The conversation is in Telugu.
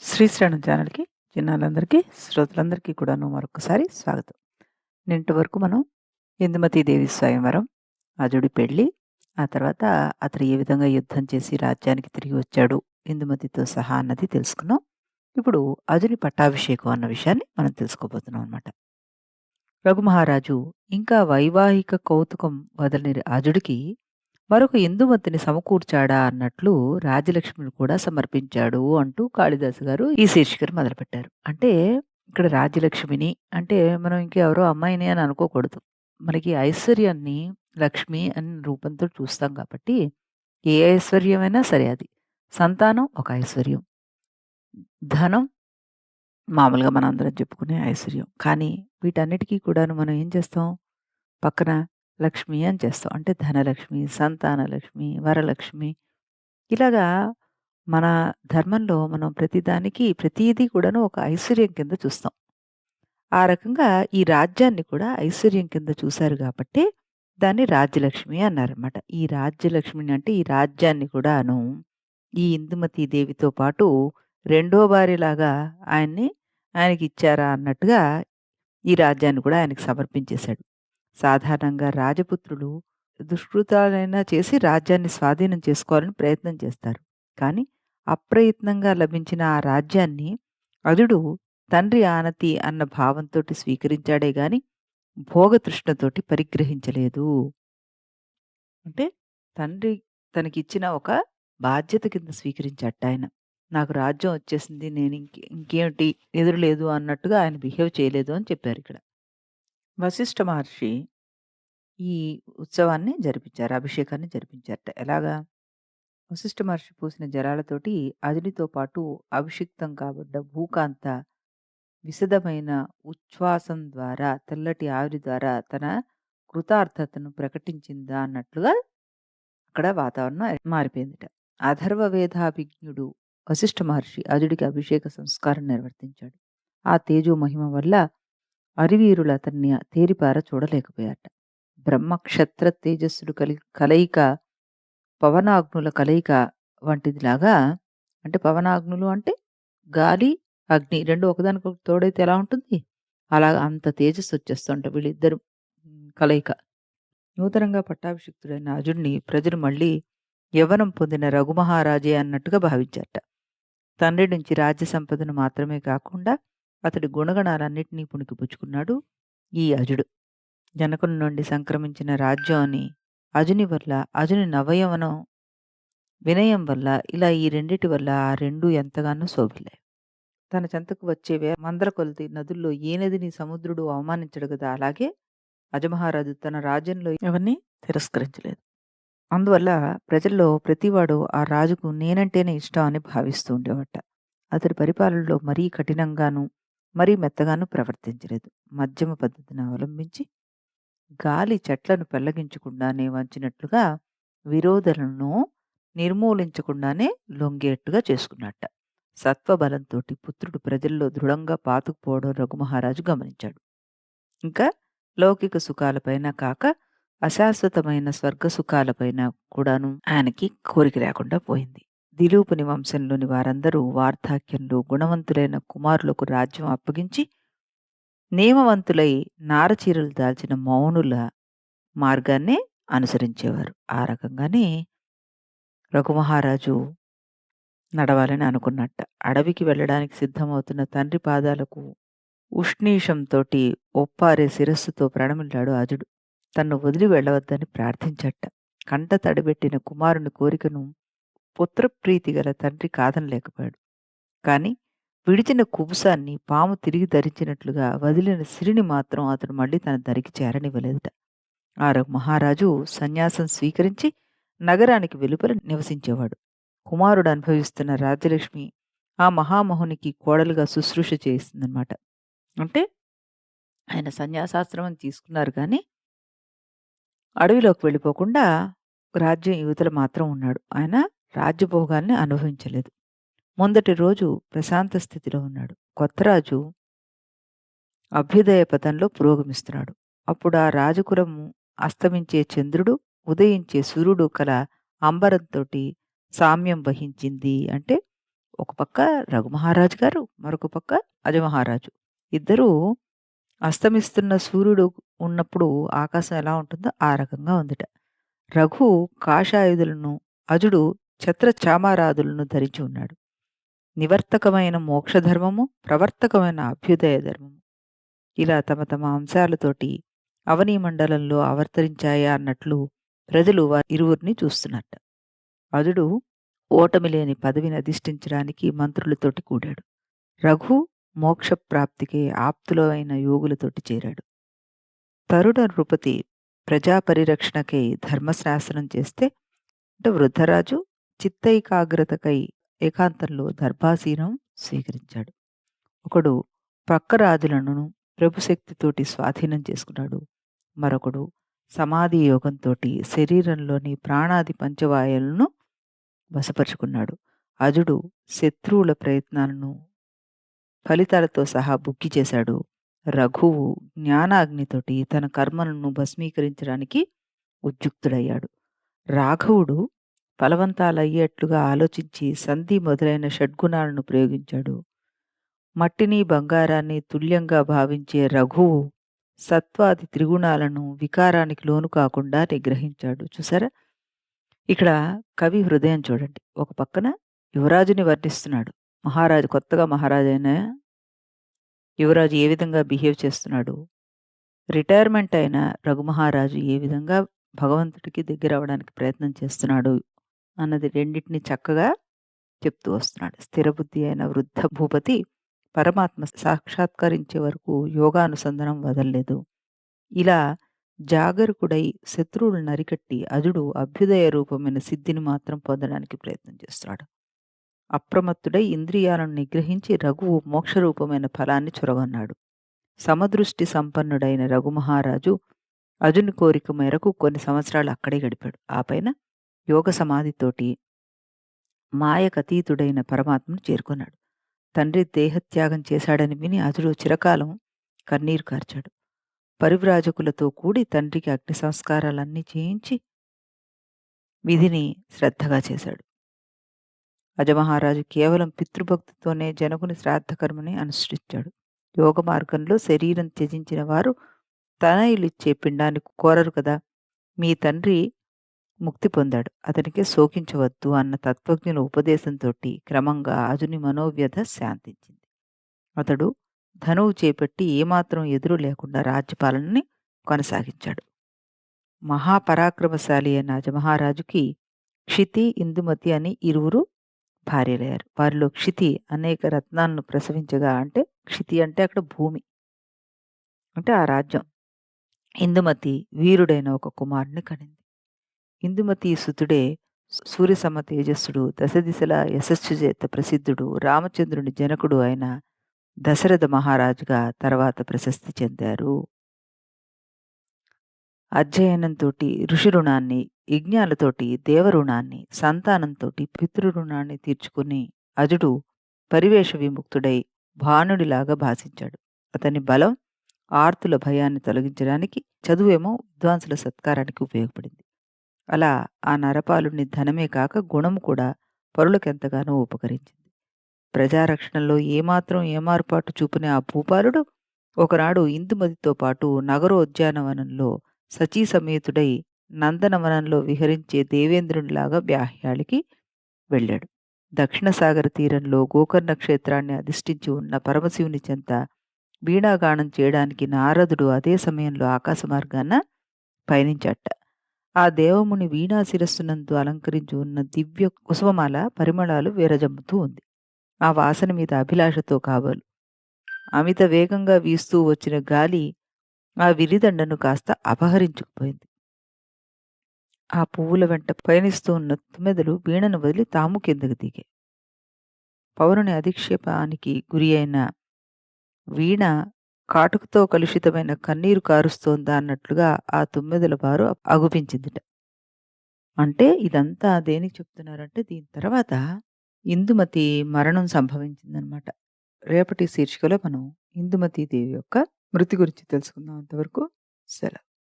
శ్రీశ్రవణం ఛానల్‌కి చిన్నారులందరికీ, శ్రోతలందరికీ కూడాను మరొకసారి స్వాగతం. నిన్నటి వరకు మనం ఇందుమతి దేవి స్వయంవరం, అజుడి పెళ్లి, ఆ తర్వాత అతడు ఏ విధంగా యుద్ధం చేసి రాజ్యానికి తిరిగి వచ్చాడు ఇందుమతితో సహా అన్నది తెలుసుకున్నాం. ఇప్పుడు అజుని పట్టాభిషేకం అన్న విషయాన్ని మనం తెలుసుకోబోతున్నాం అన్నమాట. రఘుమహారాజు ఇంకా వైవాహిక కౌతుకం వదలని అజుడికి మరొక ఇందుమతిని సమకూర్చాడా అన్నట్లు రాజలక్ష్మిని కూడా సమర్పించాడు అంటూ కాళిదాసు గారు ఈ శీర్షికను మొదలుపెట్టారు. అంటే ఇక్కడ రాజ్యలక్ష్మిని అంటే మనం ఇంకెవరో అమ్మాయిని అని అనుకోకూడదు. మనకి ఐశ్వర్యాన్ని లక్ష్మి అని రూపంతో చూస్తాం కాబట్టి ఏ ఐశ్వర్యమైనా సరే అది. సంతానం ఒక ఐశ్వర్యం. ధనం మామూలుగా మనందరం చెప్పుకునే ఐశ్వర్యం. కానీ వీటన్నిటికీ కూడాను మనం ఏం చేస్తాం? పక్కన లక్ష్మి అని చేస్తాం. అంటే ధనలక్ష్మి, సంతానలక్ష్మి, వరలక్ష్మి ఇలాగా మన ధర్మంలో మనం ప్రతిదానికి ప్రతీదీ కూడాను ఒక ఐశ్వర్యం కింద చూస్తాం. ఆ రకంగా ఈ రాజ్యాన్ని కూడా ఐశ్వర్యం కింద చూసారు గాబట్టే దాన్ని రాజ్యలక్ష్మి అన్నారనమాట. ఈ రాజ్యలక్ష్మిని అంటే ఈ రాజ్యాన్ని కూడాను ఈ ఇందుమతి దేవితో పాటు రెండో భార్యలాగా ఆయనకిచ్చారా అన్నట్టుగా ఈ రాజ్యాన్ని కూడా ఆయనకి సమర్పించేశాడు. సాధారణంగా రాజపుత్రులు దుష్కృతాలైనా చేసి రాజ్యాన్ని స్వాధీనం చేసుకోవాలని ప్రయత్నం చేస్తారు. కానీ అప్రయత్నంగా లభించిన ఆ రాజ్యాన్ని అదుడు తండ్రి ఆనతి అన్న భావంతోటి స్వీకరించాడే గాని భోగతృష్ణతోటి పరిగ్రహించలేదు. అంటే తండ్రి తనకిచ్చిన ఒక బాధ్యత కింద స్వీకరించాటాయన. నాకు రాజ్యం వచ్చేసింది. నేను ఇంకేమిటి ఎదురులేదు అన్నట్టుగా ఆయన బిహేవ్ చేయలేదు అని చెప్పారిక్కడ. వశిష్ఠ మహర్షి ఈ ఉత్సవాన్ని జరిపించారు. అభిషేకాన్ని జరిపించారట. ఎలాగా? వశిష్ఠ మహర్షి పోసిన జలాలతోటి అగ్నితో పాటు అభిషిక్తం కాబడ్డ భూకాంత విశదమైన ఉచ్ఛ్వాసం ద్వారా, తెల్లటి ఆవిరి ద్వారా తన కృతార్థతను ప్రకటించిందా అన్నట్లుగా అక్కడ వాతావరణం మారిపోయిందిట. అథర్వ వేదాభిజ్ఞుడు వశిష్ఠ మహర్షి అజుడికి అభిషేక సంస్కారం నిర్వర్తించాడు. ఆ తేజో మహిమ వల్ల అరివీరులు అతన్ని తేరిపార చూడలేకపోయారట. బ్రహ్మ క్షత్ర తేజస్సులు కలయిక పవనాగ్నుల కలయిక వంటిదిలాగా అంటే పవనాగ్నులు అంటే గాలి, అగ్ని 2 ఒకదానికొకటి తోడైతే ఎలా ఉంటుంది? అలా అంత తేజస్సు వచ్చేస్తుంట వీళ్ళిద్దరు కలయిక. నూతనంగా పట్టాభిషిక్తుడైన అర్జునుడిని ప్రజలు మళ్ళీ యవ్వనం పొందిన రఘుమహారాజే అన్నట్టుగా భావించారట. తండ్రి నుంచి రాజ్య సంపదను మాత్రమే కాకుండా అతడి గుణగణాలన్నిటినీ పుణికిపుచ్చుకున్నాడు ఈ అజుడు. జనకుని నుండి సంక్రమించిన రాజ్యం అని అజుని నవయవనం, వినయం వల్ల ఇలా ఈ రెండిటి వల్ల ఆ రెండు ఎంతగానో శోభిల్లాయి. తన చెంతకు వచ్చే వందల కొలది నదుల్లో ఏ నదిని సముద్రుడు అవమానించడు గదా! అలాగే అజమహారాజు తన రాజ్యంలో ఎవరిని తిరస్కరించలేదు. అందువల్ల ప్రజల్లో ప్రతివాడు ఆ రాజుకు నేనంటేనే ఇష్టం అని భావిస్తూ ఉండేవాట. అతడి పరిపాలనలో మరీ కఠినంగాను, మరీ మెత్తగాను ప్రవర్తించలేదు. మధ్యమ పద్ధతిని అవలంబించి గాలి చెట్లను పెళ్లగించకుండానే వంచినట్లుగా విరోధులను నిర్మూలించకుండానే లొంగేట్టుగా చేసుకున్నట్ట. సత్వబలంతోటి పుత్రుడు ప్రజల్లో దృఢంగా పాతుకుపోవడం రఘుమహారాజు గమనించాడు. ఇంకా లౌకిక సుఖాలపైన కాక అశాశ్వతమైన స్వర్గ సుఖాలపైన కూడాను ఆయనకి కోరిక లేకుండా పోయింది. దిలీపుని వంశంలోని వారందరూ వార్ధాక్యంలో గుణవంతులైన కుమారులకు రాజ్యం అప్పగించి నియమవంతులై నారచీరలు దాల్చిన మౌనుల మార్గాన్నే అనుసరించేవారు. ఆ రకంగానే రఘుమహారాజు నడవాలని అనుకున్నట్ట. అడవికి వెళ్ళడానికి సిద్ధమవుతున్న తండ్రి పాదాలకు ఉష్ణీషంతోటి ఒప్పారే శిరస్సుతో ప్రణమిల్లాడు అజుడు. తన్ను వదిలి వెళ్ళవద్దని ప్రార్థించట. కంట తడిబెట్టిన కుమారుని కోరికను పుత్రప్రీతి గల తండ్రి కాదనలేకపోయాడు. కాని విడిచిన కుబుసాన్ని పాము తిరిగి ధరించినట్లుగా వదిలిన సిరిని మాత్రం అతడు మళ్ళీ తన దరికి చేరనివ్వలేదట. ఆ మహారాజు సన్యాసం స్వీకరించి నగరానికి వెలుపల నివసించేవాడు. కుమారుడు అనుభవిస్తున్న రాజ్యలక్ష్మి ఆ మహామహునికి కోడలుగా శుశ్రూష చేస్తుందన్నమాట. అంటే ఆయన సన్యాసాశ్రమం తీసుకున్నారు కానీ అడవిలోకి వెళ్ళిపోకుండా రాజ్యం యువతల మాత్రం ఉన్నాడు. ఆయన రాజ్యభోగాల్ని అనుభవించలేదు. ముందటి రోజు ప్రశాంత స్థితిలో ఉన్నాడు. కొత్త రాజు అభ్యుదయ పథంలో పురోగమిస్తున్నాడు. అప్పుడు ఆ రాజకులము అస్తమించే చంద్రుడు, ఉదయించే సూర్యుడు కల అంబరంతోటి సామ్యం వహించింది. అంటే ఒక పక్క రఘుమహారాజు గారు, మరొక పక్క అజమహారాజు. ఇద్దరూ అస్తమిస్తున్న సూర్యుడు ఉన్నప్పుడు ఆకాశం ఎలా ఉంటుందో ఆ రకంగా ఉందిట. రఘు కాషాయుధులను, అజుడు ఛత్ర చామరాదులను ధరించి ఉన్నాడు. నివర్తకమైన మోక్షధర్మము, ప్రవర్తకమైన అభ్యుదయ ధర్మము. ఇలా తమ తమ అంశాలతోటి అవనీ మండలంలో అవతరించాయా అన్నట్లు ప్రజలు ఇరువురిని చూస్తున్నట్ట. అజుడు ఓటమి లేని పదవిని అధిష్ఠించడానికి మంత్రులతోటి కూడాడు. రఘు మోక్షప్రాప్తికి ఆప్తులైన యోగులతోటి చేరాడు. తరుణ నృపతి ప్రజా పరిరక్షణకై ధర్మశాసనం చేస్తే అంటే వృద్ధరాజు చిత్తైకాగ్రతకై ఏకాంతంలో దర్భాసీనం స్వీకరించాడు. ఒకడు పక్క రాజులను ప్రభుశక్తితోటి స్వాధీనం చేసుకున్నాడు. మరొకడు సమాధి యోగంతోటి శరీరంలోని ప్రాణాది పంచవాయువులను వశపరుచుకున్నాడు. అజుడు శత్రువుల ప్రయత్నాలను ఫలితాలతో సహా బుక్కి చేశాడు. రఘువు జ్ఞానాగ్నితోటి తన కర్మలను భస్మీకరించడానికి ఉద్యుక్తుడయ్యాడు. రాఘవుడు ఫలవంతాలయ్యేట్లుగా ఆలోచించి సంధి మొదలైన షడ్గుణాలను ప్రయోగించాడు. మట్టిని బంగారాన్ని తుల్యంగా భావించే రఘువు సత్వాది త్రిగుణాలను వికారానికి లోను కాకుండా నిగ్రహించాడు. చూసారా, ఇక్కడ కవి హృదయం చూడండి. ఒక పక్కన యువరాజుని వర్ణిస్తున్నాడు. మహారాజు, కొత్తగా మహారాజు అయిన యువరాజు ఏ విధంగా బిహేవ్ చేస్తున్నాడు, రిటైర్మెంట్ అయిన రఘుమహారాజు ఏ విధంగా భగవంతుడికి దగ్గర అవడానికి ప్రయత్నం చేస్తున్నాడు అన్నది రెండింటిని చక్కగా చెప్తూ వస్తున్నాడు. స్థిరబుద్ధి అయిన వృద్ధ భూపతి పరమాత్మ సాక్షాత్కరించే వరకు యోగానుసంధానం వదలలేదు. ఇలా జాగరూకుడై శత్రువులను నరికట్టి అజుడు అభ్యుదయ రూపమైన సిద్ధిని మాత్రం పొందడానికి ప్రయత్నం చేస్తున్నాడు. అప్రమత్తుడై ఇంద్రియాలను నిగ్రహించి రఘువు మోక్షరూపమైన ఫలాన్ని చొరగొన్నాడు. సమదృష్టి సంపన్నుడైన రఘుమహారాజు అజుని కోరిక మేరకు కొన్ని సంవత్సరాలు అక్కడే గడిపాడు. ఆ పైన యోగ సమాధితోటి మాయకతీతుడైన పరమాత్మను చేరుకున్నాడు. తండ్రి దేహత్యాగం చేశాడని విని అజుడు చిరకాలం కన్నీరు కార్చాడు. పరివ్రాజకులతో కూడి తండ్రికి అగ్ని సంస్కారాలన్నీ చేయించి విధిని శ్రద్ధగా చేశాడు. అజమహారాజు కేవలం పితృభక్తితోనే జనకుని శ్రాద్ధకర్మని అనుష్ఠించాడు. యోగ మార్గంలో శరీరం త్యజించిన వారు తనయులిచ్చే పిండాన్ని కోరరు కదా. మీ తండ్రి ముక్తి పొందాడు, అతనికి శోకించవద్దు అన్న తత్వజ్ఞుల ఉపదేశంతో క్రమంగా అజుని మనోవ్యధ శాంతించింది. అతడు ధనువు చేపట్టి ఏమాత్రం ఎదురు లేకుండా రాజ్యపాలనని కొనసాగించాడు. మహాపరాక్రమశాలి అయిన అజమహారాజుకి క్షితి, ఇందుమతి అని ఇరువురు భార్యలయ్యారు. వారిలో క్షితి అనేక రత్నాలను ప్రసవించగా, అంటే క్షితి అంటే అక్కడ భూమి అంటే ఆ రాజ్యం. ఇందుమతి వీరుడైన ఒక కుమారుని కనింది. ఇందుమతి సుతుడే సూర్యసమ తేజస్సుడు, దశదిశల యశస్సు చేత ప్రసిద్ధుడు, రామచంద్రుని జనకుడు అయిన దశరథ మహారాజుగా తర్వాత ప్రశస్తి చెందారు. అధ్యయనంతో ఋషి రుణాన్ని, యజ్ఞాలతోటి దేవరుణాన్ని, సంతానంతో పితృరుణాన్ని తీర్చుకుని అజుడు పరివేష విముక్తుడై భానుడిలాగా భాషించాడు. అతని బలం ఆర్తుల భయాన్ని తొలగించడానికి, చదువేమో విద్వాంసుల సత్కారానికి ఉపయోగపడింది. అలా ఆ నరపాలుని ధనమే కాక గుణము కూడా పరులకెంతగానో ఉపకరించింది. ప్రజారక్షణలో ఏమాత్రం ఏమార్పాటు చూపునే ఆ భూపాలుడు ఒకనాడు ఇందుమతితో పాటు నగరోద్యానవనంలో సచీ సమేతుడై నందనవనంలో విహరించే దేవేంద్రునిలాగా వ్యాహ్యాళికి వెళ్ళాడు. దక్షిణ సాగర తీరంలో గోకర్ణ క్షేత్రాన్ని అధిష్ఠించి ఉన్న పరమశివుని చెంత వీణాగానం చేయడానికి నారదుడు అదే సమయంలో ఆకాశ మార్గాన పయనించట. ఆ దేవముని వీణా శిరస్సునందు అలంకరించి ఉన్న దివ్య కుసుమమాల పరిమళాలు విరజమ్ముతూ ఉంది. ఆ వాసన మీద అభిలాషతో కాబోలు అమిత వేగంగా వీస్తూ వచ్చిన గాలి ఆ విరిదండను కాస్త అపహరించుకుపోయింది. ఆ పువ్వుల వెంట పయనిస్తూ ఉన్న తుమ్మెదలు వీణను వదిలి తాము కిందకు దిగాయి. పౌరుని అధిక్షేపానికి గురి అయిన వీణ కాటుకతో కలుషితమైన కన్నీరు కారుస్తోందా అన్నట్లుగా ఆ తుమ్మెదల బారు అగుపించిందిట. అంటే ఇదంతా దేనికి చెప్తున్నారంటే, దీని తర్వాత ఇందుమతి మరణం సంభవించిందనమాట. రేపటి శీర్షికలో మనం ఇందుమతీ దేవి యొక్క మృతి గురించి తెలుసుకుందాం. అంతవరకు సెలవు.